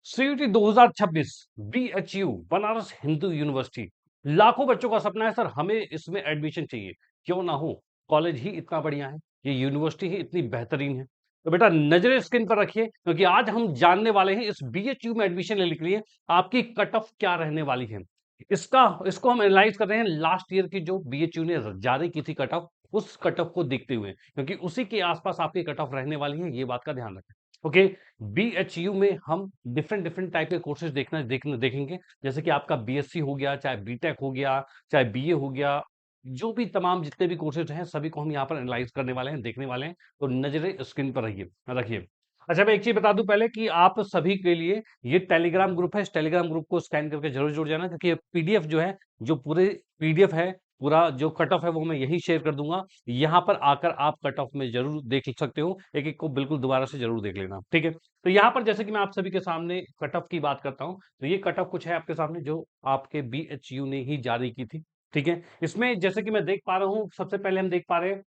CUT 2026 BHU Banaras Hindu University लाखों बच्चों का सपना है। सर हमें इसमें एडमिशन चाहिए, क्यों ना हो। कॉलेज ही इतना बढ़िया है, ये यूनिवर्सिटी ही इतनी बेहतरीन है। तो बेटा नजरें स्क्रीन पर रखिए, क्योंकि आज हम जानने वाले हैं इस बीएचयू में एडमिशन लेने के लिए आपकी कट ऑफ क्या रहने वाली है। इसको हम एनालाइज कर रहे हैं लास्ट ईयर की जो बीएचयू ने जारी की थी कट ऑफ, उस कट ऑफ को देखते हुए, क्योंकि उसी के आसपास आपकी कट ऑफ रहने वाली है, ये बात का ध्यान रखें। ओके। बीएचयू में हम डिफरेंट डिफरेंट टाइप के कोर्सेज देखेंगे। जैसे कि आपका बीएससी हो गया, चाहे बीटेक हो गया, चाहे बीए हो गया, जो भी तमाम जितने भी कोर्सेज हैं सभी को हम यहाँ पर एनालाइज करने वाले हैं, देखने वाले हैं। तो नजरें स्क्रीन पर रखिए। अच्छा, मैं एक चीज बता दूं पहले कि आप सभी के लिए ये टेलीग्राम ग्रुप है। इस टेलीग्राम ग्रुप को स्कैन करके जरूर जुड़ जाना, क्योंकि पीडीएफ जो है, जो पूरे पीडीएफ है, पूरा जो कट ऑफ है वो मैं यही शेयर कर दूंगा। यहाँ पर आकर आप कट ऑफ में जरूर देख सकते हो, एक एक को बिल्कुल दोबारा से जरूर देख लेना, ठीक है। तो यहाँ पर जैसे कि मैं आप सभी के सामने कट ऑफ की बात करता हूँ, तो ये कट ऑफ कुछ है आपके सामने जो आपके बीएचयू ने ही जारी की थी, ठीक है। इसमें जैसे कि मैं देख पा रहा हूँ, सबसे पहले हम देख पा रहे हैं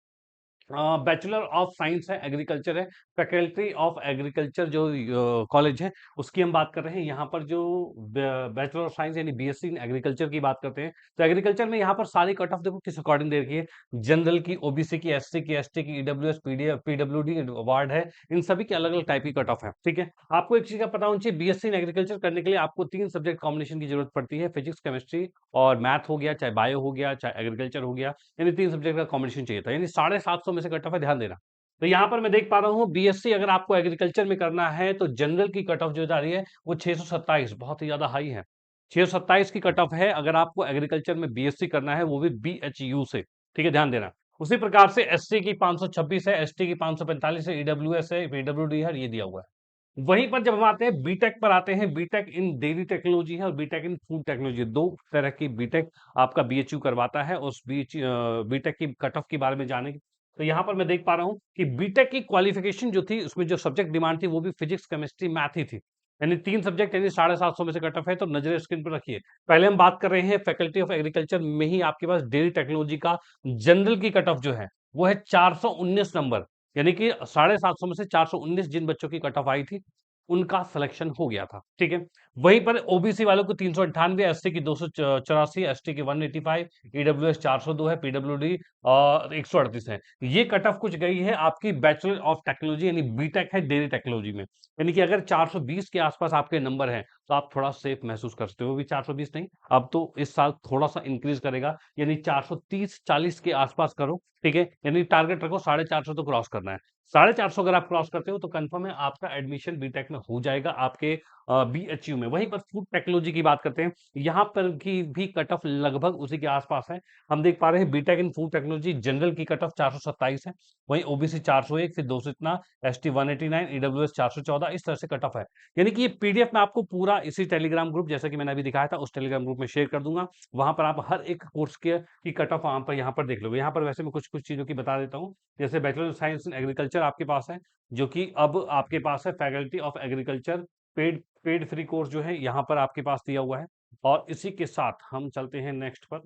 बैचलर ऑफ साइंस है, एग्रीकल्चर है, फैकल्टी ऑफ एग्रीकल्चर जो कॉलेज है उसकी हम बात कर रहे हैं। यहाँ पर जो बैचलर ऑफ साइंस यानी बीएससी इन एग्रीकल्चर की बात करते हैं, तो एग्रीकल्चर में यहाँ पर सारी कट ऑफ देखो किस अकॉर्डिंग दे रखी है। जनरल की, ओबीसी की, एससी की, एसटी की, ईडब्ल्यूएस, पीडीएफ, पीडब्ल्यूडी वार्ड है, इन सभी की अलग अलग टाइप की कट ऑफ है, ठीक है। आपको एक चीज का पता होना चाहिए, बीएससी इन एग्रीकल्चर करने के लिए आपको 3 सब्जेक्ट कॉम्बिनेशन की जरूरत पड़ती है, फिजिक्स, केमिस्ट्री और मैथ हो गया, चाहे बायो हो गया, चाहे एग्रीकल्चर हो गया, यानी 3 सब्जेक्ट का कॉम्बिनेशन चाहिए था, यानी 750 में से कट ऑफ है, ध्यान देना। तो यहाँ पर मैं देख पा रहा हूँ बीएससी अगर आपको एग्रीकल्चर में करना है तो जनरल की कट ऑफ जो जा रही है वो 627, बहुत ही ज्यादा हाई है। 627 की कट ऑफ है अगर आपको एग्रीकल्चर में बीएससी करना है, वो भी बीएचयू से, ठीक है, ध्यान देना। उसी प्रकार से एससी की 526 है, एसटी की 545 है, ईडब्ल्यूएस है, पीडब्ल्यूडी है, ये दिया हुआ है। वहीं पर जब हम आते हैं बीटेक पर आते हैं, बीटेक इन डेयरी टेक्नोलॉजी है और बीटेक इन फूड टेक्नोलॉजी, दो तरह की बीटेक आपका बीएचयू करवाता है। उस बीटेक की कट ऑफ के बारे में जाने, तो यहाँ पर मैं देख पा रहा हूँ कि बीटेक की क्वालिफिकेशन जो थी उसमें जो सब्जेक्ट डिमांड थी वो भी फिजिक्स, केमिस्ट्री, मैथ ही थी, यानी 3 सब्जेक्ट, यानी 750 में से कट ऑफ है। तो नजर स्क्रीन पर रखिए। पहले हम बात कर रहे हैं फैकल्टी ऑफ एग्रीकल्चर में ही आपके पास डेयरी टेक्नोलॉजी का जनरल की कट ऑफ जो है वो है 419 नंबर, यानी कि 750 में से 419 जिन बच्चों की कट ऑफ आई थी उनका सिलेक्शन हो गया था, ठीक है। वहीं पर ओबीसी वालों को 398, एससी की 284, एसटी की 185, ईडब्ल्यूएस 402 है, पीडब्ल्यूडी और 138 है। ये कट ऑफ कुछ गई है आपकी बैचलर ऑफ टेक्नोलॉजी यानी बीटेक है डेयरी टेक्नोलॉजी में, यानी कि अगर 420 के आसपास आपके नंबर हैं तो आप थोड़ा सेफ महसूस कर सकते हो। भी 420 नहीं, अब तो इस साल थोड़ा सा इंक्रीज करेगा, यानी 430-40 के आसपास करो, ठीक है। यानी टारगेट रखो 450 तो क्रॉस करना है। 450 अगर आप क्रॉस करते हो तो कंफर्म है आपका एडमिशन बीटेक में हो जाएगा आपके बीएचयू में। वहीं पर फूड टेक्नोलॉजी की बात करते हैं, यहाँ पर की भी कट ऑफ लगभग उसी के आसपास है। हम देख पा रहे हैं BTech in food technology general की कट ऑफ 427 है, वहीं ओबीसी 401, फिर 200 इतना, एसटी 189, ईडब्ल्यूएस 414, इस तरह से कट ऑफ है। यानी कि ये पीडीएफ में आपको पूरा इसी टेलीग्राम ग्रुप, जैसे कि मैंने अभी दिखाया था, उस टेलीग्राम ग्रुप में शेयर कर दूंगा। वहां पर आप हर एक कोर्स के की कट ऑफ यहाँ पर देख लोगे। यहाँ पर वैसे मैं कुछ कुछ चीजों की बता देता हूँ। जैसे bachelor of science in agriculture आपके पास है, जो कि अब आपके पास है faculty of agriculture, paid paid free course जो है यहाँ पर आपके पास दिया हुआ है। और इसी के साथ हम चलते हैं नेक्स्ट पर।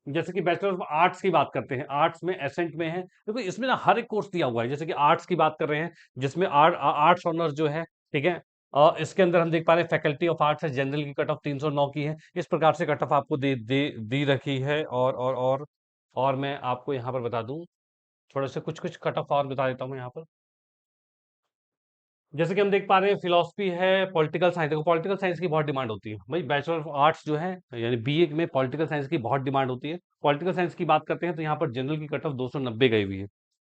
जैसे कि बैचलर ऑफ आर्ट्स की बात करते हैं, आर्ट्स में एसेंट में है, देखो इसमें ना हर एक कोर्स दिया हुआ है। जैसे कि आर्ट्स की बात कर रहे हैं, जिसमें आर्ट्स ऑनर्स जो है, ठीक है। इसके अंदर हम देख पा रहे हैं फैकल्टी ऑफ आर्ट्स है, जनरल की कट ऑफ 309 की है। इस प्रकार से कट ऑफ आपको दी रखी है। और मैं आपको यहाँ पर बता दूं, थोड़े से कुछ कुछ कट ऑफ और बता देता हूँ यहाँ पर। जैसे कि हम देख पा रहे हैं फिलोसफी है, पॉलिटिकल साइंस, देखो पॉलिटिकल साइंस की बहुत डिमांड होती है भाई, बैचलर ऑफ आर्ट्स जो है यानी बीए में पॉलिटिकल साइंस की बहुत डिमांड होती है। पॉलिटिकल साइंस की बात करते हैं तो यहाँ पर जनरल की कट ऑफ 290 गई हुई है।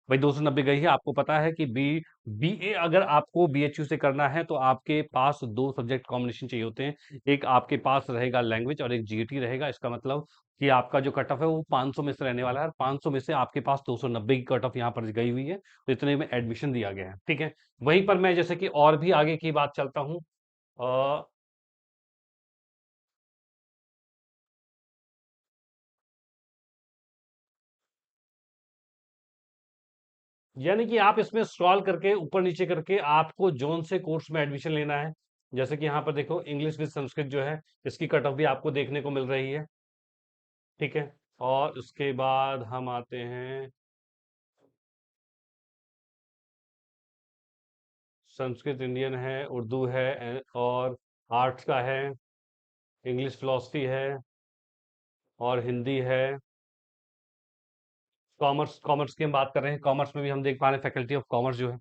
भाई 290 गई है, आपको पता है कि बीए अगर आपको बीएचयू से करना है तो आपके पास 2 सब्जेक्ट कॉम्बिनेशन चाहिए होते हैं, एक आपके पास रहेगा लैंग्वेज और एक जीएटी रहेगा। इसका मतलब कि आपका जो कट ऑफ है वो 500 में से रहने वाला है, और 500 में से आपके पास 290 की कट ऑफ यहाँ पर गई हुई है, तो इतने में एडमिशन दिया गया है, ठीक है। वहीं पर मैं जैसे कि और भी आगे की बात चलता हूं। अ, यानी कि आप इसमें स्क्रॉल करके ऊपर नीचे करके आपको जोन से कोर्स में एडमिशन लेना है। जैसे कि यहाँ पर देखो इंग्लिश विद संस्कृत जो है, इसकी कट ऑफ भी आपको देखने को मिल रही है, ठीक है। और उसके बाद हम आते हैं संस्कृत इंडियन है, उर्दू है और आर्ट्स का है, इंग्लिश फिलोसफी है और हिंदी है। कॉमर्स कॉमर्स की हम बात कर रहे हैं, कॉमर्स में भी हम देख पा रहे हैं फैकल्टी ऑफ कॉमर्स जो है।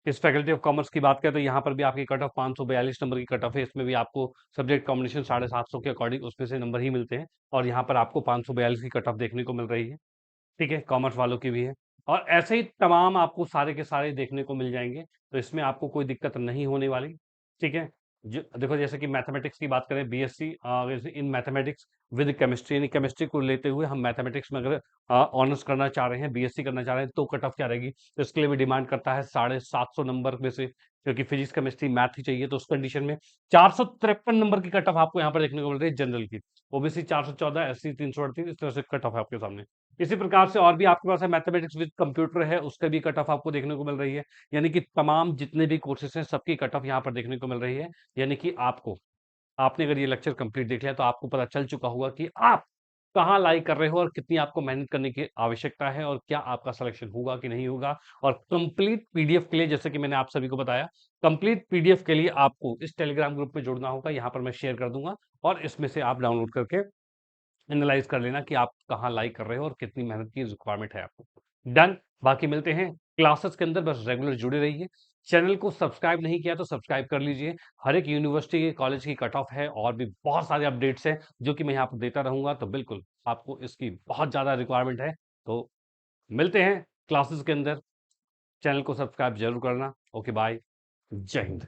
इस फैकल्टी ऑफ कॉमर्स की बात करें तो यहाँ पर भी आपकी कट ऑफ 542 नंबर की कट ऑफ है। इसमें भी आपको सब्जेक्ट कॉम्बिनेशन 750 के अकॉर्डिंग उसमें से नंबर ही मिलते हैं और यहाँ पर आपको 542 की कट ऑफ देखने को मिल रही है। ठीक है, कॉमर्स वालों की भी है और ऐसे ही तमाम आपको सारे के सारे देखने को मिल जाएंगे, तो इसमें आपको कोई दिक्कत नहीं होने वाली। ठीक है, देखो जैसे कि मैथमेटिक्स की बात करें, BSc in mathematics with chemistry, यानी केमिस्ट्री को लेते हुए हम मैथमेटिक्स में अगर ऑनर्स करना चाह रहे हैं, बीएससी करना चाह रहे हैं, तो कट ऑफ क्या रहेगी, तो इसके लिए भी डिमांड करता है 750 नंबर में से, क्योंकि फिजिक्स केमिस्ट्री मैथ ही चाहिए, तो उस कंडीशन में 453 नंबर की कट ऑफ आपको यहाँ पर देखने को मिल रही है जनरल की। ओबीसी 414, एससी 338, इस तरह से कट ऑफ है आपके सामने। इसी प्रकार से और भी आपके पास है मैथमेटिक्स विद कंप्यूटर है, उसका भी कट ऑफ आपको देखने को मिल रही है। यानी कि तमाम जितने भी कोर्सेज हैं सबकी कट ऑफ यहाँ पर देखने को मिल रही है। यानी कि आपने अगर ये लेक्चर कंप्लीट देख लिया तो आपको पता चल चुका होगा कि आप कहाँ लाइक कर रहे हो और कितनी आपको मेहनत करने की आवश्यकता है और क्या आपका सिलेक्शन होगा कि नहीं होगा। और कंप्लीट पीडीएफ के लिए, जैसे कि मैंने आप सभी को बताया, कंप्लीट पीडीएफ के लिए आपको इस टेलीग्राम ग्रुप में जुड़ना होगा। यहाँ पर मैं शेयर कर दूंगा और इसमें से आप डाउनलोड करके एनालाइज कर लेना कि आप कहाँ लाइक कर रहे हो और कितनी मेहनत की रिक्वायरमेंट है आपको। डन। बाकी मिलते हैं क्लासेस के अंदर, बस रेगुलर जुड़े रहिए। चैनल को सब्सक्राइब नहीं किया तो सब्सक्राइब कर लीजिए। हर एक यूनिवर्सिटी के कॉलेज की कट ऑफ है और भी बहुत सारे अपडेट्स हैं जो कि मैं यहाँ पर देता रहूंगा, तो बिल्कुल आपको इसकी बहुत ज़्यादा रिक्वायरमेंट है। तो मिलते हैं क्लासेस के अंदर। चैनल को सब्सक्राइब जरूर करना। ओके बाय, जय हिंद।